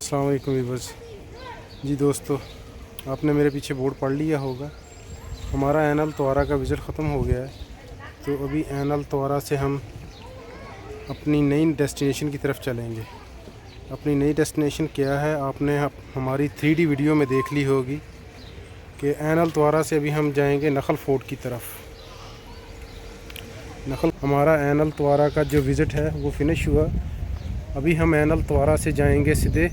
अस्सलाम वालेकुम व्यूअर्स। जी दोस्तों, आपने मेरे पीछे बोर्ड पढ़ लिया होगा। हमारा ऐन अल तवारा का विज़िट ख़त्म हो गया है, तो अभी ऐन अल तवारा से हम अपनी नई डेस्टिनेशन की तरफ चलेंगे। अपनी नई डेस्टिनेशन क्या है आपने हमारी 3D वीडियो में देख ली होगी कि ऐन अल तवारा से अभी हम जाएंगे नखल फोर्ट की तरफ। हमारा ऐन अल तवारा का जो विज़िट है वो फिनिश हुआ। अभी हम ऐन अल तवारा से जाएंगे सीधे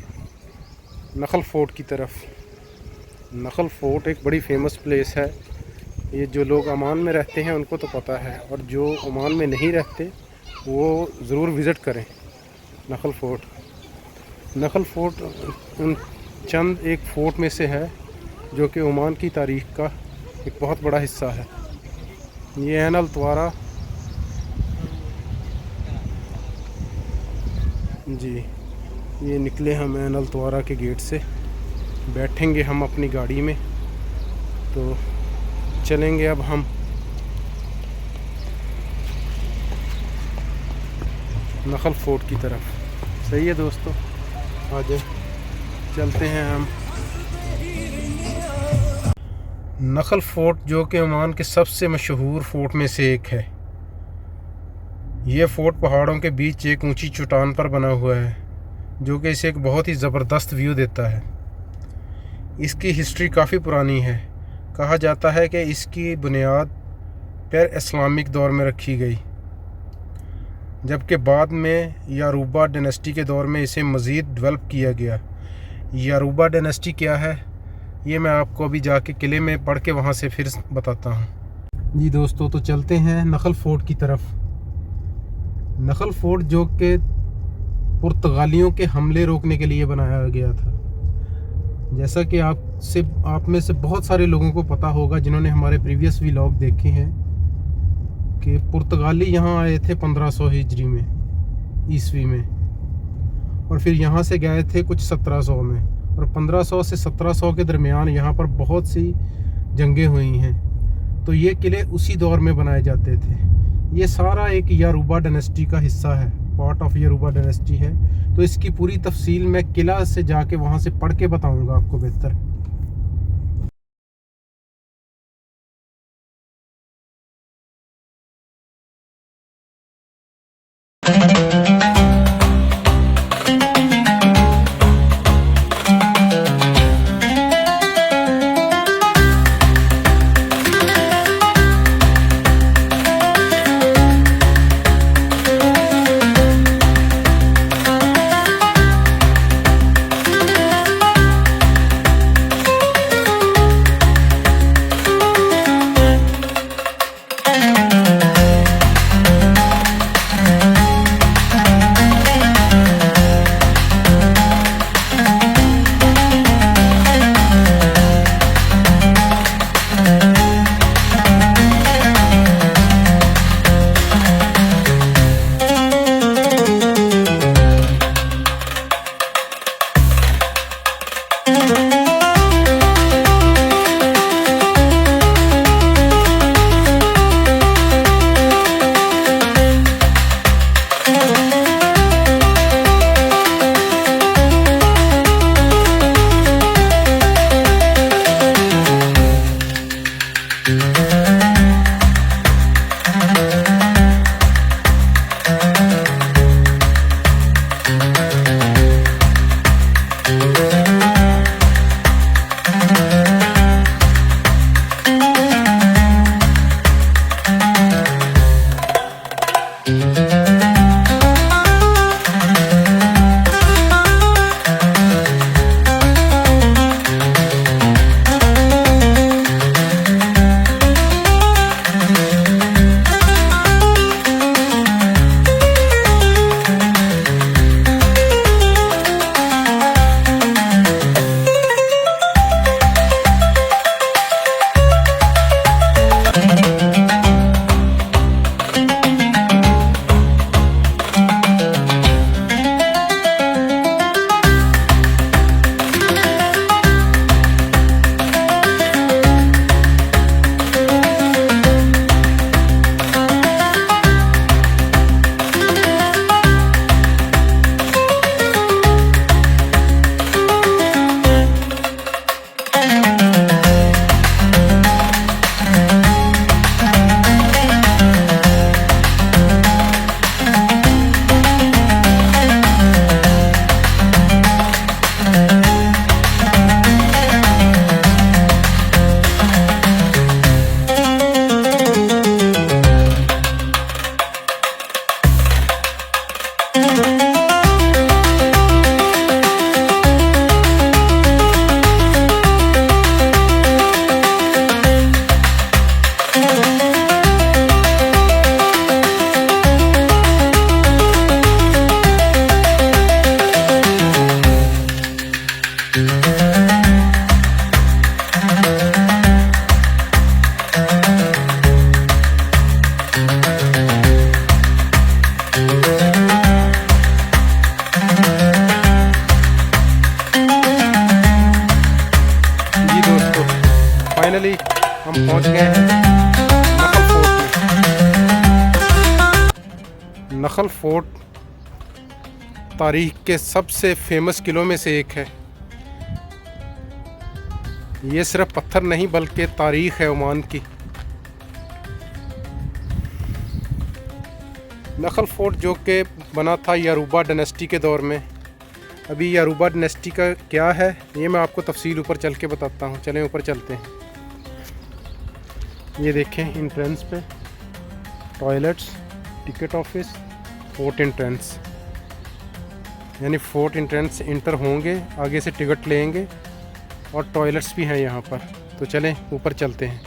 नखल फोर्ट की तरफ। नखल फोर्ट एक बड़ी फेमस प्लेस है। ये जो लोग ओमान में रहते हैं उनको तो पता है, और जो ओमान में नहीं रहते वो ज़रूर विज़िट करें नखल फोर्ट। नखल फोर्ट उन चंद एक फ़ोर्ट में से है जो कि ओमान की तारीख़ का एक बहुत बड़ा हिस्सा है। ये ऐन अल तवारा जी, ये निकले हम ऐन अल तवारा के गेट से। बैठेंगे हम अपनी गाड़ी में, तो चलेंगे अब हम नखल फोर्ट की तरफ। सही है दोस्तों, आज चलते हैं हम। नखल फोर्ट जो कि ओमान के सबसे मशहूर फ़ोर्ट में से एक है। ये फ़ोर्ट पहाड़ों के बीच एक ऊंची चट्टान पर बना हुआ है, जो कि इसे एक बहुत ही ज़बरदस्त व्यू देता है। इसकी हिस्ट्री काफ़ी पुरानी है। कहा जाता है कि इसकी बुनियाद प्री इस्लामिक दौर में रखी गई, जबकि बाद में यारूबा डायनेस्टी के दौर में इसे मज़ीद डेवलप किया गया। यारूबा डायनेस्टी क्या है ये मैं आपको अभी जाके किले में पढ़ के वहाँ से फिर बताता हूँ। जी दोस्तों, तो चलते हैं नखल फोर्ट की तरफ। नखल फोर्ट जो कि पुर्तगालियों के हमले रोकने के लिए बनाया गया था। जैसा कि आप में से बहुत सारे लोगों को पता होगा जिन्होंने हमारे प्रीवियस व्लॉग देखे हैं कि पुर्तगाली यहाँ आए थे 1500 हिजरी में, ईस्वी में, और फिर यहाँ से गए थे कुछ 1700 में, और 1500 से 1700 के दरमियान यहाँ पर बहुत सी जंगें हुई हैं। तो ये किले उसी दौर में बनाए जाते थे। ये सारा एक यारूबा डायनेस्टी का हिस्सा है, पार्ट ऑफ यारूबा डायनेस्टी है। तो इसकी पूरी तफसील मैं किला से जाके वहाँ से पढ़ के बताऊँगा आपको बेहतर। फाइनली हम पहुंच गए हैं नखल फोर्ट में। नखल फोर्ट तारीख के सबसे फेमस किलों में से एक है। ये सिर्फ पत्थर नहीं बल्कि तारीख है ओमान की। नखल फोर्ट जो कि बना था यारूबा डायनेस्टी के दौर में। अभी यारूबा डायनेस्टी का क्या है ये मैं आपको तफसील ऊपर चल के बताता हूँ। चलें ऊपर चलते हैं। ये देखें एंट्रेंस पे toilets, ticket office, fort entrance, यानी फोर्ट एंट्रेंस इंटर होंगे, आगे से टिकट लेंगे और टॉयलेट्स भी हैं यहाँ पर। तो चलें ऊपर चलते हैं।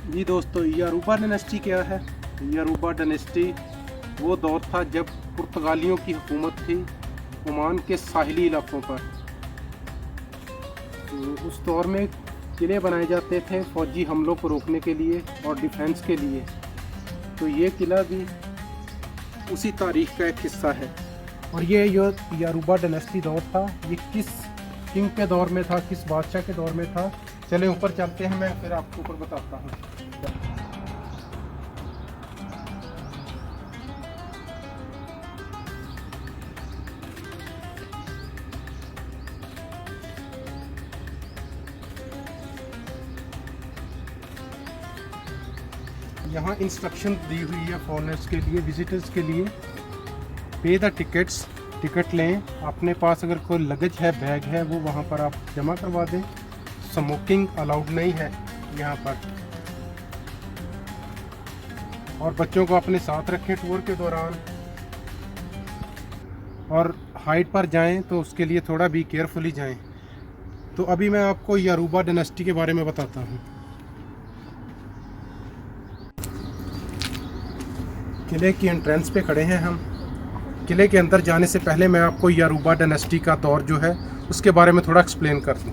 जी दोस्तों, यारूबा डायनेस्टी क्या है? यारूबा डायनेस्टी वो दौर था जब पुर्तगालियों की हुकूमत थी ओमान के साहिली इलाकों पर। तो उस दौर में किले बनाए जाते थे फ़ौजी हमलों को रोकने के लिए और डिफेंस के लिए। तो ये किला भी उसी तारीख का एक हिस्सा है। और ये जो यारूबा डायनेस्टी दौर था ये किस किंग के दौर में था, किस बादशाह के दौर में था? चलें ऊपर चलते हैं, मैं फिर आपको ऊपर बताता हूँ। यहाँ इंस्ट्रक्शन दी हुई है फॉरेनर्स के लिए, विजिटर्स के लिए। पे द टिकट्स, टिकट लें। अपने पास अगर कोई लगेज है, बैग है, वो वहाँ पर आप जमा करवा दें। स्मोकिंग अलाउड नहीं है यहाँ पर। और बच्चों को अपने साथ रखें टूर के दौरान। और हाइट पर जाएं तो उसके लिए थोड़ा भी केयरफुली जाएं। तो अभी मैं आपको यारूबा डायनेस्टी के बारे में बताता हूँ। किले की एंट्रेंस पे खड़े हैं हम। किले के अंदर जाने से पहले मैं आपको यारूबा डायनेस्टी का दौर जो है उसके बारे में थोड़ा एक्सप्लेन कर दूँ।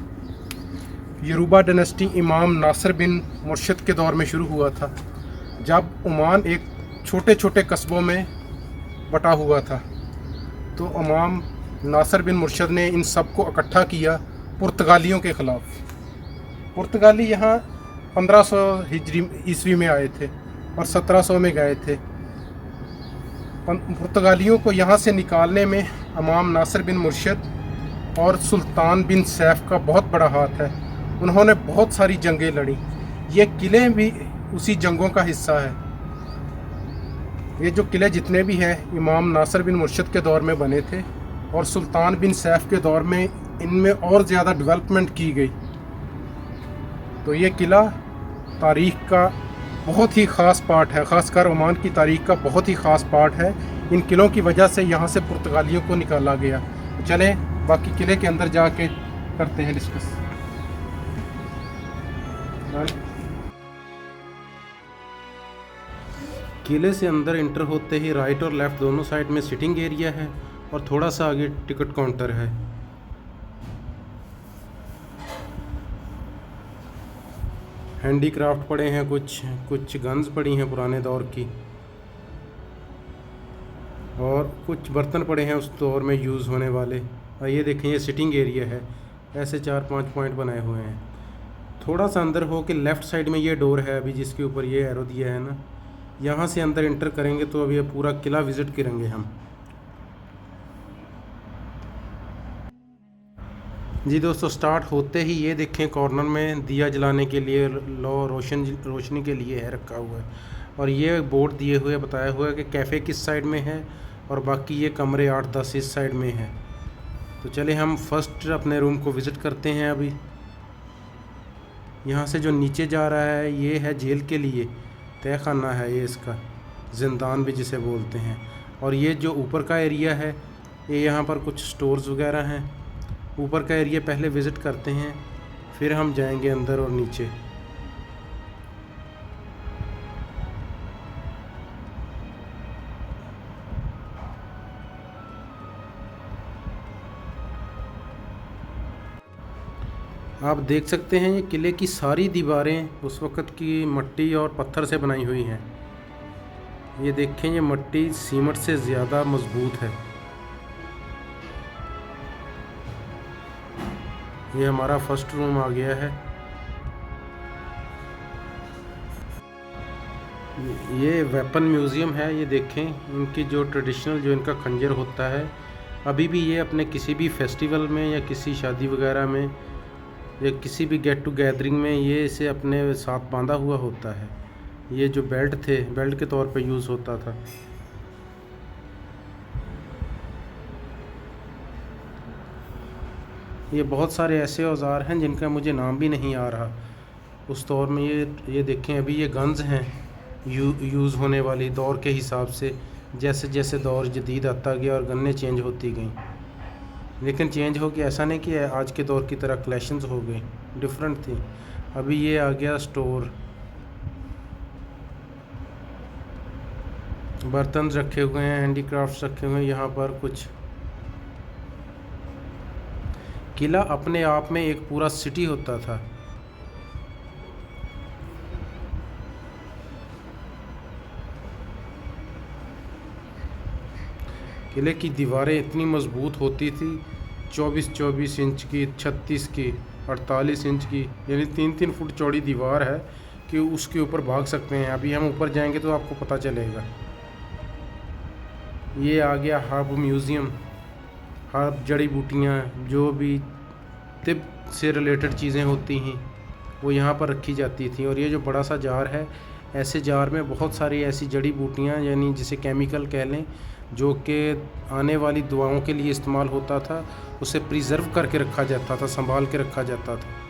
यारूबा डायनेस्टी इमाम नासिर बिन मुर्शिद के दौर में शुरू हुआ था, जब ओमान एक छोटे छोटे कस्बों में बटा हुआ था। तो इमाम नासिर बिन मुर्शिद ने इन सब को इकट्ठा किया पुर्तगालियों के ख़िलाफ़। पुर्तगाली यहाँ 1500 हिजरी ईस्वी में आए थे और 1700 में गए थे। पुर्तगालियों को यहाँ से निकालने में इमाम नासिर बिन मुर्शिद और सुल्तान बिन सैफ का बहुत बड़ा हाथ है। उन्होंने बहुत सारी जंगें लड़ी। ये किले भी उसी जंगों का हिस्सा है। ये जो किले जितने भी हैं इमाम नासिर बिन मुर्शिद के दौर में बने थे और सुल्तान बिन सैफ के दौर में इनमें और ज़्यादा डेवलपमेंट की गई। तो ये किला तारीख़ का बहुत ही ख़ास पार्ट है, ख़ासकर ओमान की तारीख़ का बहुत ही ख़ास पार्ट है। इन किलों की वजह से यहाँ से पुर्तगालियों को निकाला गया। चलें बाकी किले के अंदर जाके करते हैं डिस्कस। किले से अंदर इंटर होते ही राइट और लेफ़्ट दोनों साइड में सिटिंग एरिया है और थोड़ा सा आगे टिकट काउंटर है। हैंडीक्राफ्ट पड़े हैं, कुछ गन्स पड़ी हैं पुराने दौर की, और कुछ बर्तन पड़े हैं उस दौर में यूज़ होने वाले। और ये देखें ये सिटिंग एरिया है। ऐसे 4-5 पॉइंट बनाए हुए हैं। थोड़ा सा अंदर हो के लेफ़्ट साइड में ये डोर है अभी जिसके ऊपर ये एरो दिया है ना, यहाँ से अंदर इंटर करेंगे तो अभी ये पूरा किला विज़िट करेंगे हम। जी दोस्तों, स्टार्ट होते ही ये देखें कॉर्नर में दिया जलाने के लिए रोशनी के लिए है रखा हुआ है। और ये बोर्ड दिए हुए बताया हुआ है कि कैफ़े किस साइड में है और बाकी ये कमरे 8-10 इस साइड में है। तो चले हम फर्स्ट अपने रूम को विज़िट करते हैं। अभी यहाँ से जो नीचे जा रहा है ये है जेल के लिए, तय खाना है ये, इसका ज़िंदान भी जिसे बोलते हैं। और ये जो ऊपर का एरिया है ये यहाँ पर कुछ स्टोर्स वगैरह हैं। ऊपर का एरिया पहले विज़िट करते हैं, फिर हम जाएंगे अंदर और नीचे। आप देख सकते हैं ये किले की सारी दीवारें उस वक़्त की मिट्टी और पत्थर से बनाई हुई हैं। ये देखें, ये मट्टी सीमेंट से ज़्यादा मजबूत है। ये हमारा फर्स्ट रूम आ गया है। ये वेपन म्यूज़ियम है। ये देखें, इनकी जो ट्रेडिशनल जो इनका खंजर होता है, अभी भी ये अपने किसी भी फेस्टिवल में या किसी शादी वगैरह में या किसी भी गेट टू गैदरिंग में ये इसे अपने साथ बांधा हुआ होता है। ये जो बेल्ट थे, बेल्ट के तौर पे यूज़ होता था। ये बहुत सारे ऐसे औज़ार हैं जिनका मुझे नाम भी नहीं आ रहा उस दौर में। ये देखें, अभी ये गन्स हैं यूज़ होने वाली दौर के हिसाब से। जैसे जैसे दौर जदीद आता गया और गन्ने चेंज होती गई, लेकिन चेंज हो के ऐसा नहीं कि आज के दौर की तरह कलेक्शंस हो गई, डिफरेंट थी। अभी ये आ गया स्टोर, बर्तन रखे हुए हैं, हैंडीक्राफ्ट्स रखे हुए हैं यहाँ पर कुछ। किला अपने आप में एक पूरा सिटी होता था। किले की दीवारें इतनी मजबूत होती थी, 24-24 इंच की, 36 की, 48 इंच की, यानी 3-3 फुट चौड़ी दीवार है कि उसके ऊपर भाग सकते हैं। अभी हम ऊपर जाएंगे तो आपको पता चलेगा। ये आ गया हर्ब म्यूज़ियम। हर्ब, जड़ी बूटियाँ, जो भी तिब से रिलेटेड चीज़ें होती हैं वो यहाँ पर रखी जाती थी। और ये जो बड़ा सा जार है, ऐसे जार में बहुत सारी ऐसी जड़ी बूटियाँ, यानी जिसे केमिकल कह लें, जो कि आने वाली दुआओं के लिए इस्तेमाल होता था, उसे प्रिजर्व करके रखा जाता था, संभाल के रखा जाता था।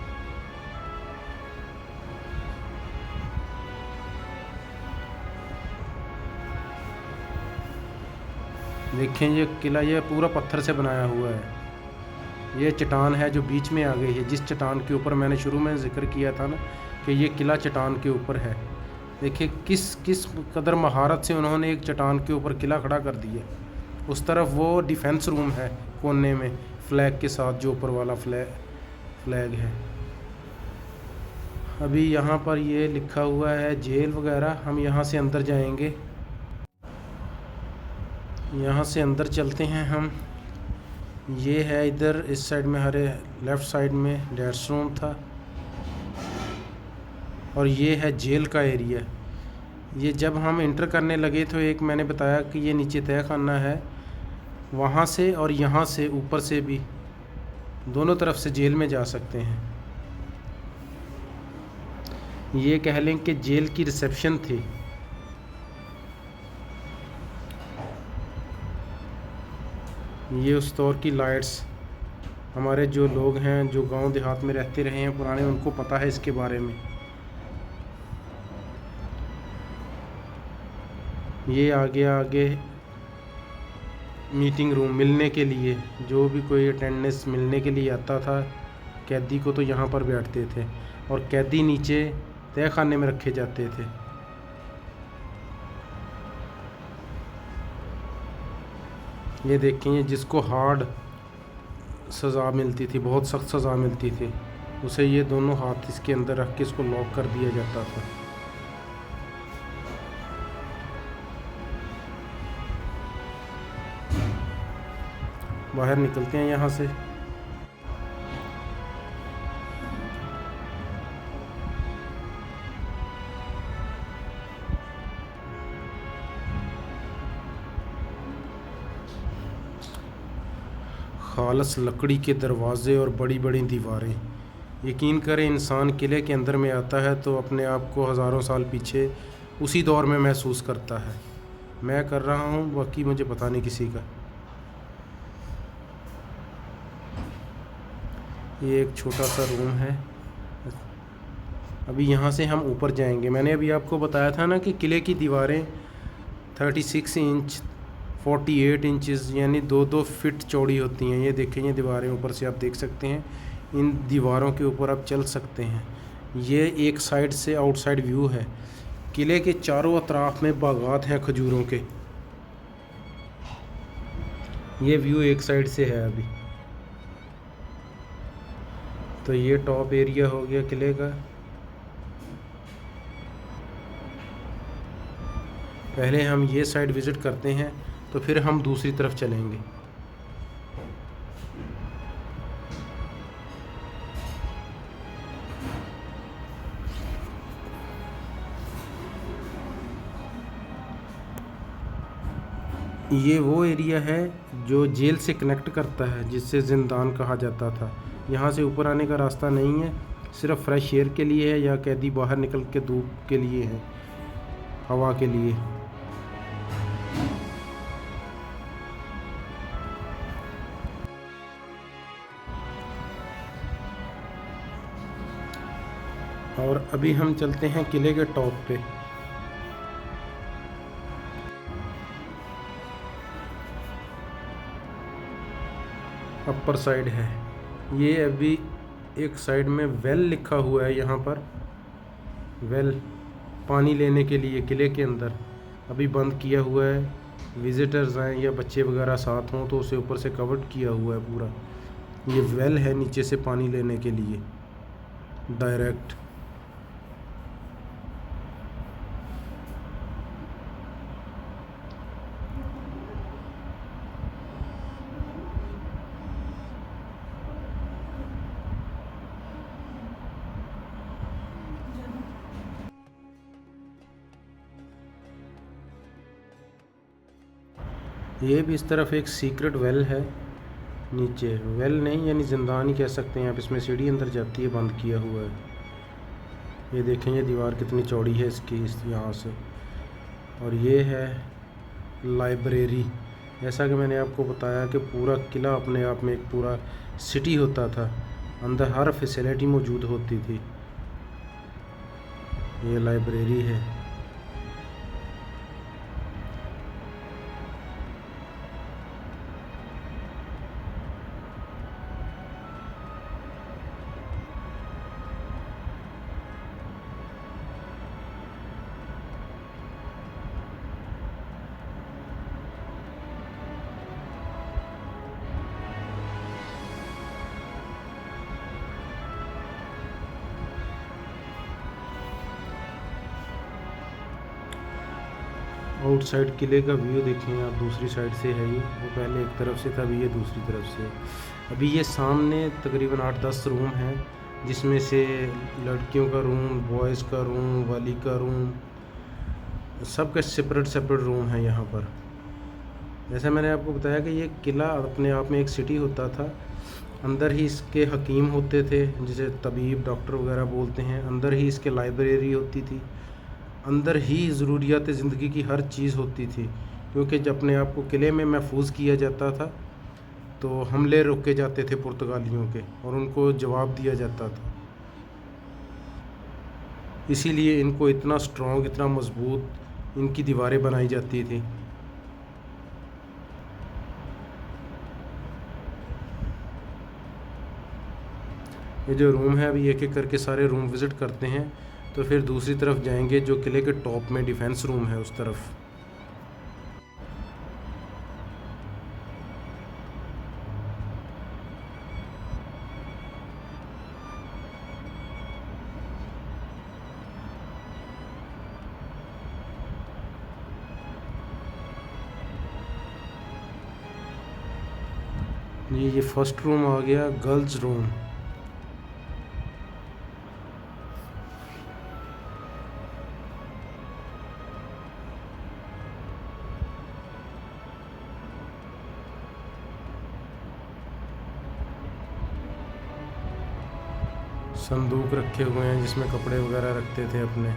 देखें, ये किला ये पूरा पत्थर से बनाया हुआ है। ये चट्टान है जो बीच में आ गई है, जिस चट्टान के ऊपर मैंने शुरू में जिक्र किया था ना कि ये किला चट्टान के ऊपर है। देखिए किस कदर महारत से उन्होंने एक चट्टान के ऊपर किला खड़ा कर दिया। उस तरफ वो डिफेंस रूम है कोने में, फ्लैग के साथ, जो ऊपर वाला फ्लैग है। अभी यहाँ पर ये लिखा हुआ है जेल वगैरह। हम यहाँ से अंदर जाएंगे, यहाँ से अंदर चलते हैं हम। ये है इधर इस साइड में, हरे लेफ़्ट साइड में डेस्क रूम था, और ये है जेल का एरिया। ये जब हम इंटर करने लगे तो एक मैंने बताया कि ये नीचे तय खाना है, वहाँ से और यहाँ से ऊपर से भी दोनों तरफ से जेल में जा सकते हैं। ये कह लें कि जेल की रिसेप्शन थी। ये उस दौर की लाइट्स, हमारे जो लोग हैं जो गांव देहात में रहते रहे हैं पुराने, उनको पता है इसके बारे में। ये आगे मीटिंग रूम, मिलने के लिए, जो भी कोई अटेंडेंस मिलने के लिए आता था कैदी को, तो यहाँ पर बैठते थे, और कैदी नीचे तय खाने में रखे जाते थे। ये देखें, जिसको हार्ड सज़ा मिलती थी, बहुत सख्त सज़ा मिलती थी, उसे ये दोनों हाथ इसके अंदर रख के इसको लॉक कर दिया जाता था। बाहर निकलते हैं यहाँ से। खालस लकड़ी के दरवाज़े और बड़ी बड़ी दीवारें। यकीन करें, इंसान किले के अंदर में आता है तो अपने आप को हज़ारों साल पीछे उसी दौर में महसूस करता है। मैं कर रहा हूँ, बाकी मुझे पता नहीं किसी का। ये एक छोटा सा रूम है। अभी यहाँ से हम ऊपर जाएंगे। मैंने अभी आपको बताया था ना कि किले की दीवारें 36 इंच 48 इंचेस यानी 2-2 फीट चौड़ी होती हैं। ये देखें, ये दीवारें ऊपर से आप देख सकते हैं। इन दीवारों के ऊपर आप चल सकते हैं। ये एक साइड से आउटसाइड व्यू है। किले के चारों अतराफ में बागात हैं खजूरों के। ये व्यू एक साइड से है अभी। तो ये टॉप एरिया हो गया किले का। पहले हम ये साइड विज़िट करते हैं तो फिर हम दूसरी तरफ चलेंगे। ये वो एरिया है जो जेल से कनेक्ट करता है, जिससे ज़िंदान कहा जाता था। यहाँ से ऊपर आने का रास्ता नहीं है, सिर्फ फ्रेश एयर के लिए है या कैदी बाहर निकल के धूप के लिए है, हवा के लिए। और अभी हम चलते हैं किले के टॉप पे। अपर साइड है ये। अभी एक साइड में वेल लिखा हुआ है यहाँ पर, वेल पानी लेने के लिए किले के अंदर अभी बंद किया हुआ है। विज़िटर्स आएँ या बच्चे वगैरह साथ हों तो उसे ऊपर से कवर्ड किया हुआ है पूरा। ये वेल है नीचे से पानी लेने के लिए डायरेक्ट। ये भी इस तरफ एक सीक्रेट वेल है नीचे। वेल नहीं यानी ज़िंदान ही कह सकते हैं आप। इसमें सीढ़ी अंदर जाती है, बंद किया हुआ है। ये देखें ये दीवार कितनी चौड़ी है इसकी, इस यहाँ से। और ये है लाइब्रेरी। जैसा कि मैंने आपको बताया कि पूरा किला अपने आप में एक पूरा सिटी होता था, अंदर हर फैसिलिटी मौजूद होती थी। ये लाइब्रेरी है। आउटसाइड किले का व्यू देखें आप, दूसरी साइड से है ये। वो पहले एक तरफ से था, अभी ये दूसरी तरफ से। अभी ये सामने तकरीबन 8-10 रूम हैं, जिसमें से लड़कियों का रूम, बॉयज़ का रूम, वाली का रूम, सबका सेपरेट रूम है यहाँ पर। जैसा मैंने आपको बताया कि ये किला अपने आप में एक सिटी होता था। अंदर ही इसके हकीम होते थे, जिसे तबीब, डॉक्टर वगैरह बोलते हैं। अंदर ही इसके लाइब्रेरी होती थी। अंदर ही ज़रूरियात ज़िंदगी की हर चीज़ होती थी, क्योंकि जब अपने आप को किले में महफूज किया जाता था तो हमले रोके जाते थे पुर्तगालियों के, और उनको जवाब दिया जाता था। इसीलिए इनको इतना स्ट्रॉन्ग, इतना मज़बूत इनकी दीवारें बनाई जाती थी। ये जो रूम है, अभी एक एक करके सारे रूम विज़िट करते हैं, तो फिर दूसरी तरफ जाएंगे जो किले के टॉप में डिफेंस रूम है, उस तरफ। ये फर्स्ट रूम आ गया, गर्ल्स रूम। संदूक रखे हुए हैं जिसमें कपड़े वगैरह रखते थे अपने।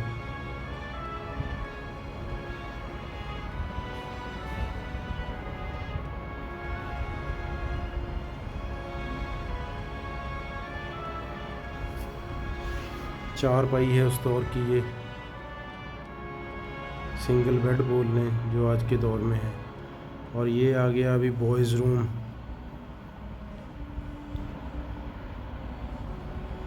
चार पाई है उस दौर की, ये सिंगल बेड बोल लें जो आज के दौर में है। और ये आ गया अभी बॉयज़ रूम।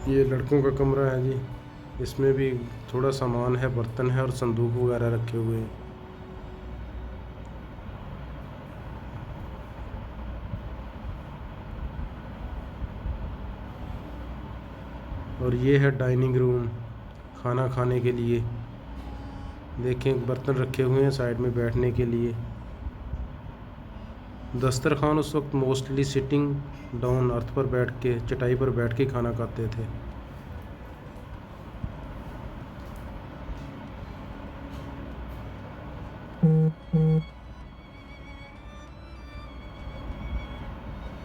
ये लड़कों का कमरा है जी। इसमें भी थोड़ा सामान है, बर्तन है और संदूक वगैरह रखे हुए हैं। और ये है डाइनिंग रूम, खाना खाने के लिए। देखें बर्तन रखे हुए हैं साइड में बैठने के लिए। दस्तरखान उस वक्त मोस्टली सिटिंग डाउन अर्थ पर बैठ के, चटाई पर बैठ के खाना खाते थे।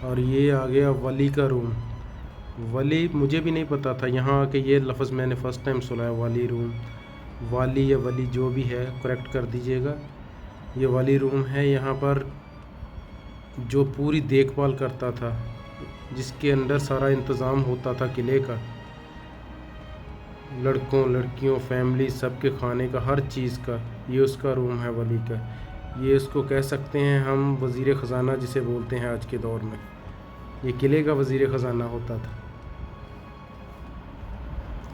और ये आ गया वली का रूम। वली मुझे भी नहीं पता था, यहाँ आके ये लफ्ज़ मैंने फ़र्स्ट टाइम सुना है, वली रूम। वाली या वली जो भी है करेक्ट कर दीजिएगा। ये वली रूम है, यहाँ पर जो पूरी देखभाल करता था, जिसके अंदर सारा इंतज़ाम होता था किले का, लड़कों लड़कियों फैमिली सबके खाने का, हर चीज़ का, ये उसका रूम है वली का। ये उसको कह सकते हैं हम वज़ीर ख़ज़ाना जिसे बोलते हैं आज के दौर में। ये किले का वज़ीर ख़ज़ाना होता था।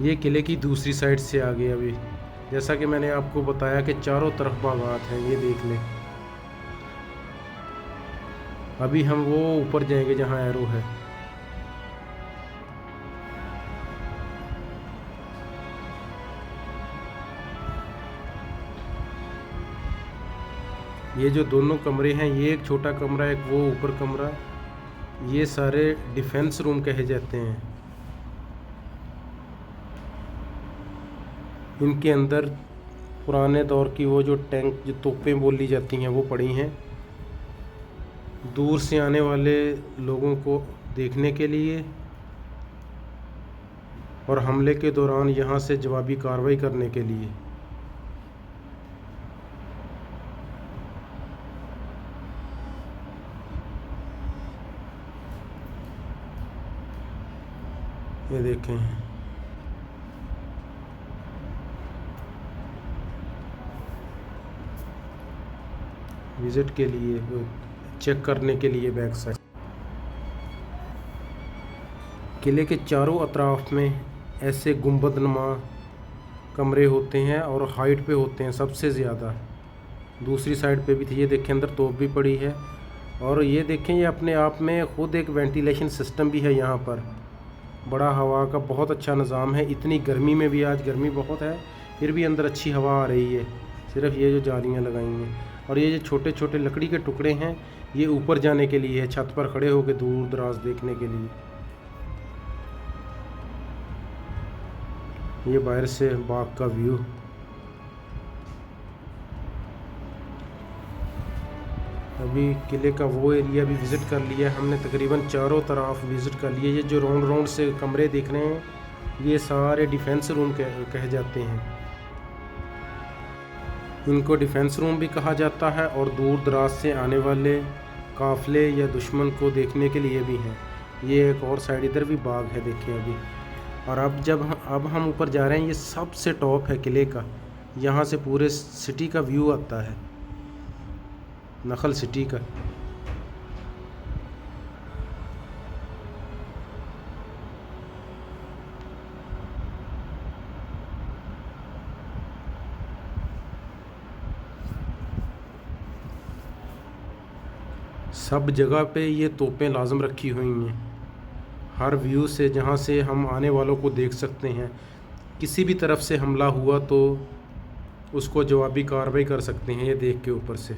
ये किले की दूसरी साइड से आ गए। अभी जैसा कि मैंने आपको बताया कि चारों तरफ बागात हैं, ये देख लें। अभी हम वो ऊपर जाएंगे जहाँ एरो है। ये जो दोनों कमरे हैं, ये एक छोटा कमरा, एक वो ऊपर कमरा, ये सारे डिफेंस रूम कहे जाते हैं। इनके अंदर पुराने दौर की वो जो टैंक, जो तोपें बोली जाती हैं, वो पड़ी हैं दूर से आने वाले लोगों को देखने के लिए, और हमले के दौरान यहाँ से जवाबी कार्रवाई करने के लिए। ये देखें, विज़िट के लिए, चेक करने के लिए बैक साइड। किले के चारों अतराफ में ऐसे गुंबदनुमा कमरे होते हैं और हाइट पे होते हैं सबसे ज़्यादा। दूसरी साइड पे भी थी, ये देखें अंदर तोप भी पड़ी है। और ये देखें, ये अपने आप में ख़ुद एक वेंटिलेशन सिस्टम भी है यहाँ पर। बड़ा हवा का बहुत अच्छा निज़ाम है। इतनी गर्मी में भी, आज गर्मी बहुत है, फिर भी अंदर अच्छी हवा आ रही है, सिर्फ ये जो जालियाँ लगाई हैं। और ये जो छोटे छोटे लकड़ी के टुकड़े हैं, ये ऊपर जाने के लिए है, छत पर खड़े होकर दूर दराज देखने के लिए। ये बाहर से बाग का व्यू। अभी किले का वो एरिया भी विज़िट कर लिया हमने, तकरीबन चारों तरफ विज़िट कर लिए। ये जो राउंड राउंड से कमरे देख रहे हैं, ये सारे डिफेंस रूम कहे जाते हैं। इनको डिफेंस रूम भी कहा जाता है, और दूर दराज से आने वाले काफ़िले या दुश्मन को देखने के लिए भी हैं। ये एक और साइड इधर भी बाग है, देखिए अभी। और अब हम ऊपर जा रहे हैं, ये सबसे टॉप है किले का। यहाँ से पूरे सिटी का व्यू आता है, नखल सिटी का। सब जगह पे ये तोपें लाजम रखी हुई हैं, हर व्यू से, जहाँ से हम आने वालों को देख सकते हैं। किसी भी तरफ से हमला हुआ तो उसको जवाबी कार्रवाई कर सकते हैं, ये देख के ऊपर से।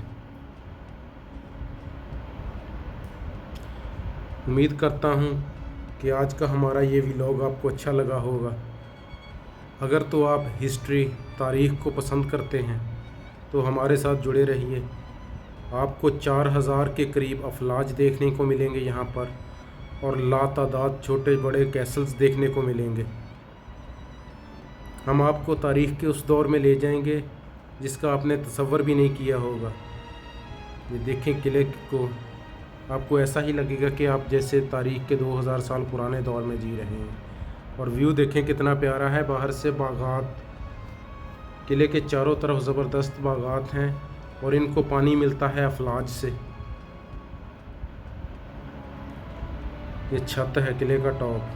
उम्मीद करता हूँ कि आज का हमारा ये व्लॉग आपको अच्छा लगा होगा। अगर तो आप हिस्ट्री, तारीख़ को पसंद करते हैं तो हमारे साथ जुड़े रहिए। आपको 4000 के करीब अफलाज देखने को मिलेंगे यहाँ पर, और लातादाद छोटे बड़े कैसल्स देखने को मिलेंगे। हम आपको तारीख़ के उस दौर में ले जाएंगे जिसका आपने तसव्वुर भी नहीं किया होगा। ये देखें किले को, आपको ऐसा ही लगेगा कि आप जैसे तारीख़ के 2000 साल पुराने दौर में जी रहे हैं। और व्यू देखें कितना प्यारा है, बाहर से बागात, किले के चारों तरफ ज़बरदस्त बागात हैं, और इनको पानी मिलता है अफलाज से। ये छत है किले का टॉप।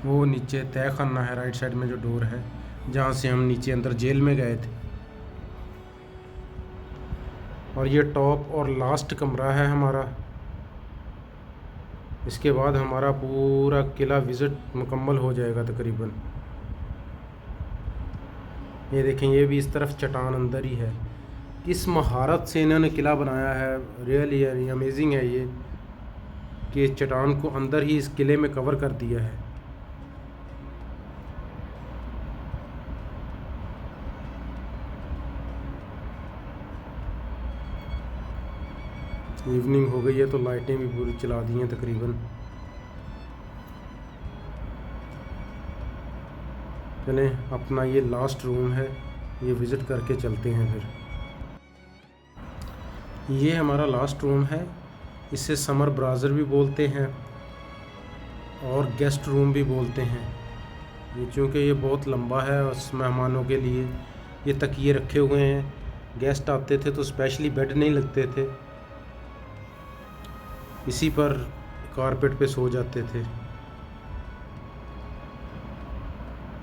वो नीचे तय खाना है राइट साइड में जो डोर है, जहाँ से हम नीचे अंदर जेल में गए थे। और ये टॉप और लास्ट कमरा है हमारा। इसके बाद हमारा पूरा किला विज़िट मुकम्मल हो जाएगा तकरीबन। ये देखें, ये भी इस तरफ चट्टान अंदर ही है। किस महारत से इन्होंने किला बनाया है, रियली अमेजिंग है ये, कि इस चट्टान को अंदर ही इस किले में कवर कर दिया है। इवनिंग हो गई है तो लाइटें भी पूरी चला दी हैं तकरीबन। चलें, अपना ये लास्ट रूम है, ये विज़िट करके चलते हैं फिर। ये हमारा लास्ट रूम है। इसे समर ब्राज़र भी बोलते हैं और गेस्ट रूम भी बोलते हैं। ये चूँकि ये बहुत लंबा है और मेहमानों के लिए ये तकिए रखे हुए हैं। गेस्ट आते थे तो स्पेशली बेड नहीं लगते थे, इसी पर कारपेट पे सो जाते थे।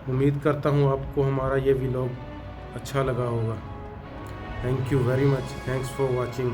उम्मीद करता हूँ आपको हमारा ये व्लॉग अच्छा लगा होगा। Thank you very much, thanks for watching.